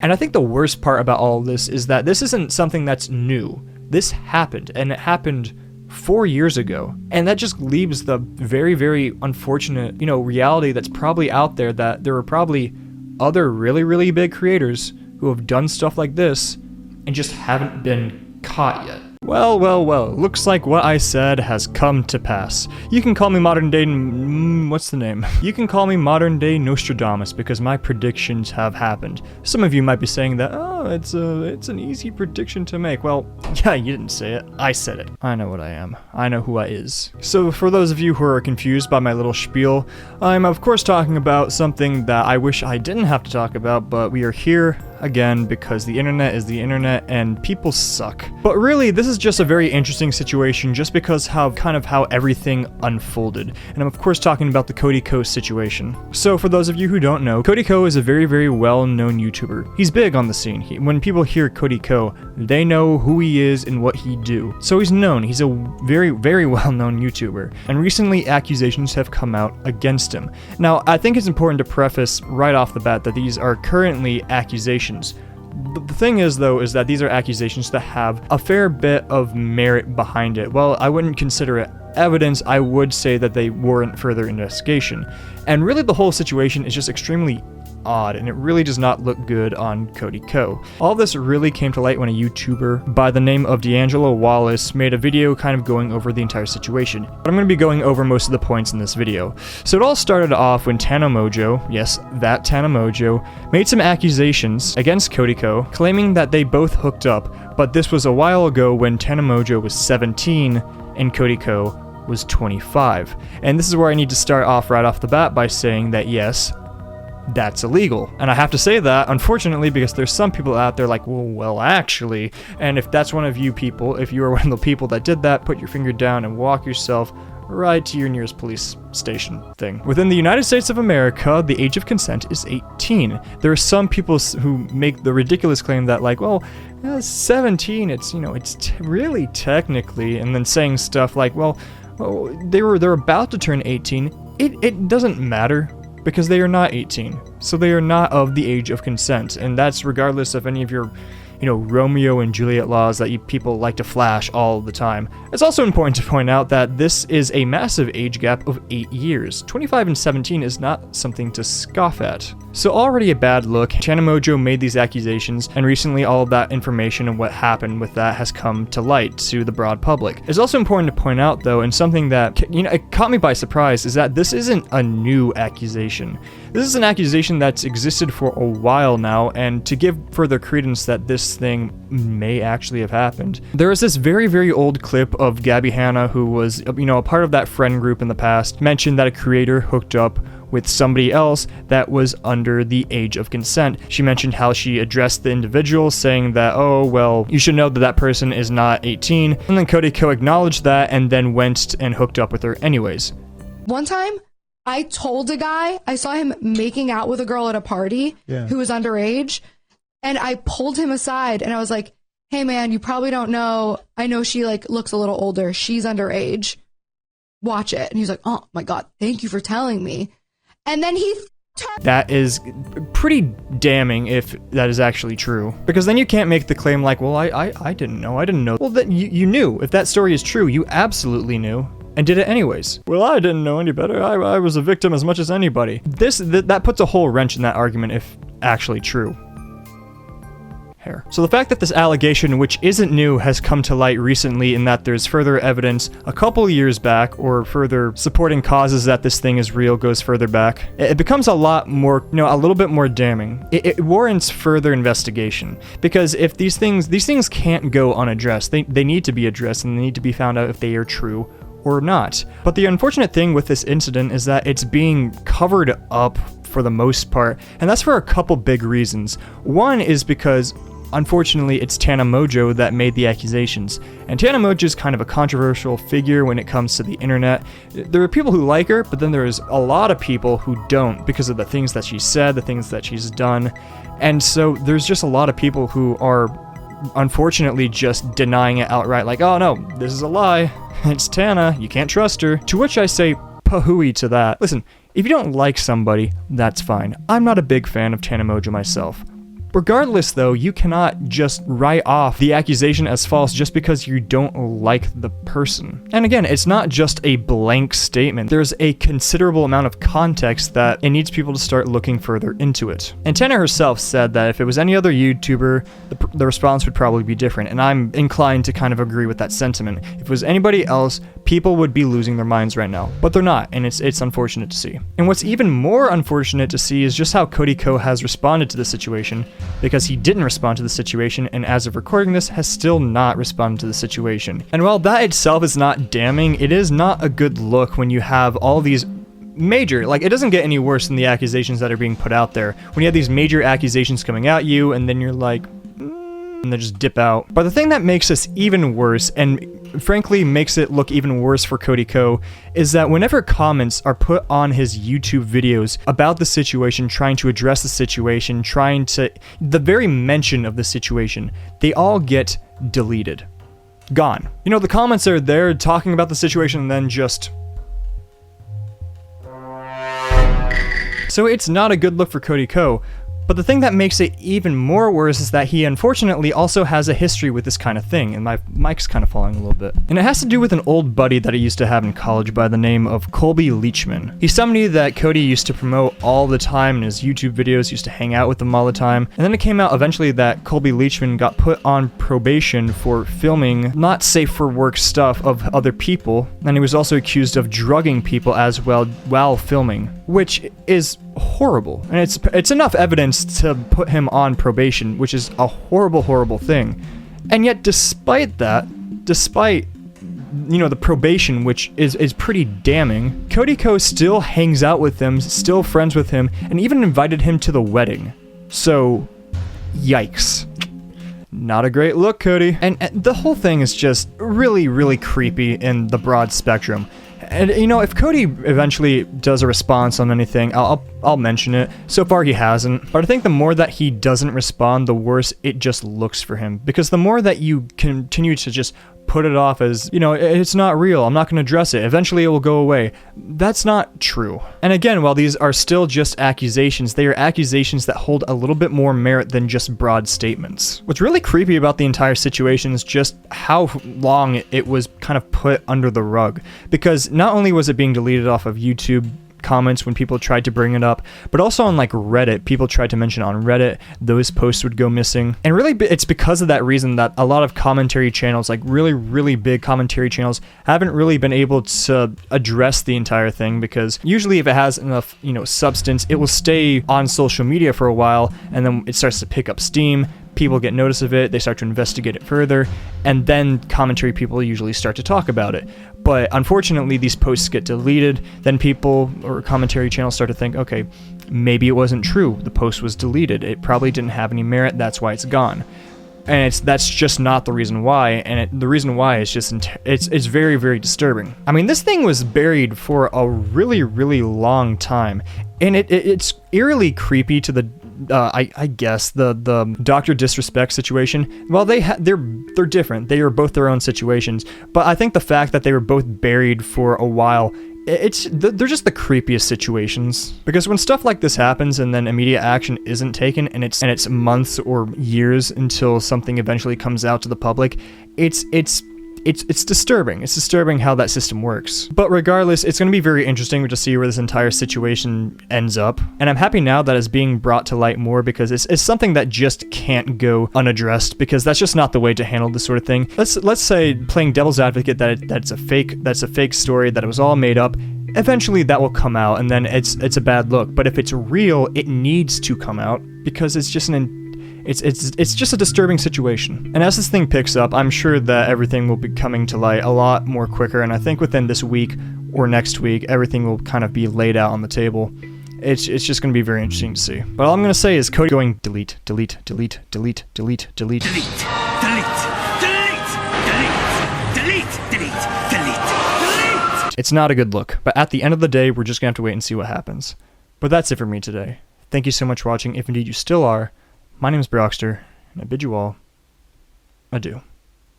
And I think the worst part about all of this is that this isn't something that's new. This happened, and it happened 4 years ago. And that just leaves the very, very unfortunate, reality that's probably out there, that there are probably other really, really big creators who have done stuff like this and just haven't been caught yet. Well, looks like what I said has come to pass. You can call me modern day, what's the name? You can call me modern day Nostradamus because my predictions have happened. Some of you might be saying that, oh, it's an easy prediction to make. Well, yeah, you didn't say it, I said it. I know what I am. I know who I is. So for those of you who are confused by my little spiel, I'm of course talking about something that I wish I didn't have to talk about, but we are here again because the internet is the internet and people suck. But really, this is just a very interesting situation just because how everything unfolded. And I'm of course talking about the Cody Ko situation. So for those of you who don't know, Cody Ko is a very, very well-known YouTuber. He's big on the scene. When people hear Cody Ko, they know who he is and what he do. So he's known. He's a very, very well-known YouTuber. And recently accusations have come out against him. Now, I think it's important to preface right off the bat that these are currently accusations. The thing is, though, is that these are accusations that have a fair bit of merit behind it. Well, I wouldn't consider it evidence, I would say that they warrant further investigation. And really the whole situation is just extremely odd, and it really does not look good on Cody Ko. All this really came to light when a YouTuber by the name of D'Angelo Wallace made a video kind of going over the entire situation. But I'm going to be going over most of the points in this video. So it all started off when Tanamojo, yes, that Tanamojo, made some accusations against Cody Ko, claiming that they both hooked up, but this was a while ago when Tanamojo was 17 and Cody Ko was 25. And this is where I need to start off right off the bat by saying that yes, that's illegal. And I have to say that, unfortunately, because there's some people out there like, well, actually, and if that's one of you people, if you are one of the people that did that, put your finger down and walk yourself right to your nearest police station thing. Within the United States of America, the age of consent is 18. There are some people who make the ridiculous claim that like, 17, it's, it's really technically, and then saying stuff like, they're about to turn 18. It doesn't matter, because they are not 18, so they are not of the age of consent, and that's regardless of any of your, Romeo and Juliet laws that people like to flash all the time. It's also important to point out that this is a massive age gap of 8 years. 25 and 17 is not something to scoff at. So already a bad look, Tanamojo made these accusations, and recently all of that information and what happened with that has come to light to the broad public. It's also important to point out, though, and something that, it caught me by surprise, is that this isn't a new accusation. This is an accusation that's existed for a while now, and to give further credence that this thing may actually have happened, there is this very, very old clip of Gabby Hanna, who was, a part of that friend group in the past, mentioned that a creator hooked up with somebody else that was under the age of consent. She mentioned how she addressed the individual, saying that, you should know that that person is not 18, and then Cody Ko acknowledged that and then went and hooked up with her anyways. One time, I told a guy, I saw him making out with a girl at a party who was underage, and I pulled him aside and I was like, hey man, you probably don't know, I know she looks a little older, she's underage, watch it. And he's like, oh my god, thank you for telling me. And then he that is pretty damning if that is actually true. Because then you can't make the claim like, I didn't know. Well, then you knew. If that story is true, you absolutely knew. And did it anyways. Well, I didn't know any better. I was a victim as much as anybody. That puts a whole wrench in that argument if actually true. So the fact that this allegation, which isn't new, has come to light recently in that there's further evidence a couple years back, or further supporting causes that this thing is real goes further back, it becomes a lot more, a little bit more damning. It warrants further investigation, because if these things can't go unaddressed, they need to be addressed, and they need to be found out if they are true or not. But the unfortunate thing with this incident is that it's being covered up for the most part, and that's for a couple big reasons. One is because unfortunately, it's Tanamojo that made the accusations, and Tanamojo is kind of a controversial figure when it comes to the internet. There are people who like her, but then there's a lot of people who don't because of the things that she said, the things that she's done, and so there's just a lot of people who are unfortunately just denying it outright, like, oh no, this is a lie, it's Tana, you can't trust her, to which I say, pahooey to that. Listen, if you don't like somebody, that's fine. I'm not a big fan of Tanamojo myself. Regardless though, you cannot just write off the accusation as false just because you don't like the person. And again, it's not just a blank statement. There's a considerable amount of context that it needs people to start looking further into it. And Tana herself said that if it was any other YouTuber, the response would probably be different, and I'm inclined to kind of agree with that sentiment. If it was anybody else, people would be losing their minds right now, but they're not, and it's unfortunate to see. And what's even more unfortunate to see is just how Cody Ko has responded to the situation, because he didn't respond to the situation, and as of recording this, has still not responded to the situation. And while that itself is not damning, it is not a good look when you have all these major, like, it doesn't get any worse than the accusations that are being put out there. When you have these major accusations coming at you, and then you're like, and they just dip out. But the thing that makes this even worse, and frankly makes it look even worse for Cody Ko, is that whenever comments are put on his YouTube videos about the situation, trying to address the situation, the very mention of the situation, they all get deleted. Gone. You know, the comments are there talking about the situation and then just... So it's not a good look for Cody Ko. But the thing that makes it even more worse is that he unfortunately also has a history with this kind of thing, and my mic's kind of falling a little bit. And it has to do with an old buddy that I used to have in college by the name of Colby Leachman. He's somebody that Cody used to promote all the time in his YouTube videos, used to hang out with him all the time. And then it came out eventually that Colby Leachman got put on probation for filming not safe for work stuff of other people, and he was also accused of drugging people as well while filming, which is horrible. And it's enough evidence to put him on probation, which is a horrible, horrible thing. And yet despite you know, the probation, which is pretty damning, Cody Ko still hangs out with him, still friends with him, and even invited him to the wedding. So, yikes. Not a great look, Cody. And the whole thing is just really, really creepy in the broad spectrum. And, you know, if Cody eventually does a response on anything, I'll mention it. So far, he hasn't. But I think the more that he doesn't respond, the worse it just looks for him. Because the more that you continue to just put it off as, you know, it's not real, I'm not going to address it, eventually it will go away. That's not true. And again, while these are still just accusations, they are accusations that hold a little bit more merit than just broad statements. What's really creepy about the entire situation is just how long it was kind of put under the rug. Because not only was it being deleted off of YouTube comments when people tried to bring it up, but also on like Reddit, people tried to mention it on Reddit, those posts would go missing. And really it's because of that reason that a lot of commentary channels, like really, really big commentary channels, haven't really been able to address the entire thing, because usually if it has enough, you know, substance, it will stay on social media for a while, and then it starts to pick up steam. People get notice of it, they start to investigate it further, and then commentary people usually start to talk about it. But unfortunately, these posts get deleted, then people or commentary channels start to think, okay, maybe it wasn't true, the post was deleted, it probably didn't have any merit, that's why it's gone. And that's just not the reason why, and the reason why is just, it's very, very disturbing. I mean, this thing was buried for a really, really long time, and it's eerily creepy to the I guess the Dr. Disrespect situation. Well, they're different. They are both their own situations. But I think the fact that they were both buried for a while, they're just the creepiest situations. Because when stuff like this happens and then immediate action isn't taken, and it's months or years until something eventually comes out to the public, it's disturbing. It's disturbing how that system works. But regardless, it's going to be very interesting to see where this entire situation ends up. And I'm happy now that it's being brought to light more, because it's something that just can't go unaddressed, because that's just not the way to handle this sort of thing. Let's say, playing devil's advocate, that's a fake story, that it was all made up. Eventually that will come out, and then it's a bad look. But if it's real, it needs to come out, because it's just it's just a disturbing situation. And as this thing picks up, I'm sure that everything will be coming to light a lot more quicker, and I think within this week or next week, everything will kind of be laid out on the table. It's just going to be very interesting to see. But all I'm going to say is Cody going delete, delete, delete, delete, delete, delete. Delete, delete, delete, delete, delete, delete, delete, delete. It's not a good look, but at the end of the day, we're just going to have to wait and see what happens. But that's it for me today. Thank you so much for watching, if indeed you still are. My name is Brockster, and I bid you all adieu.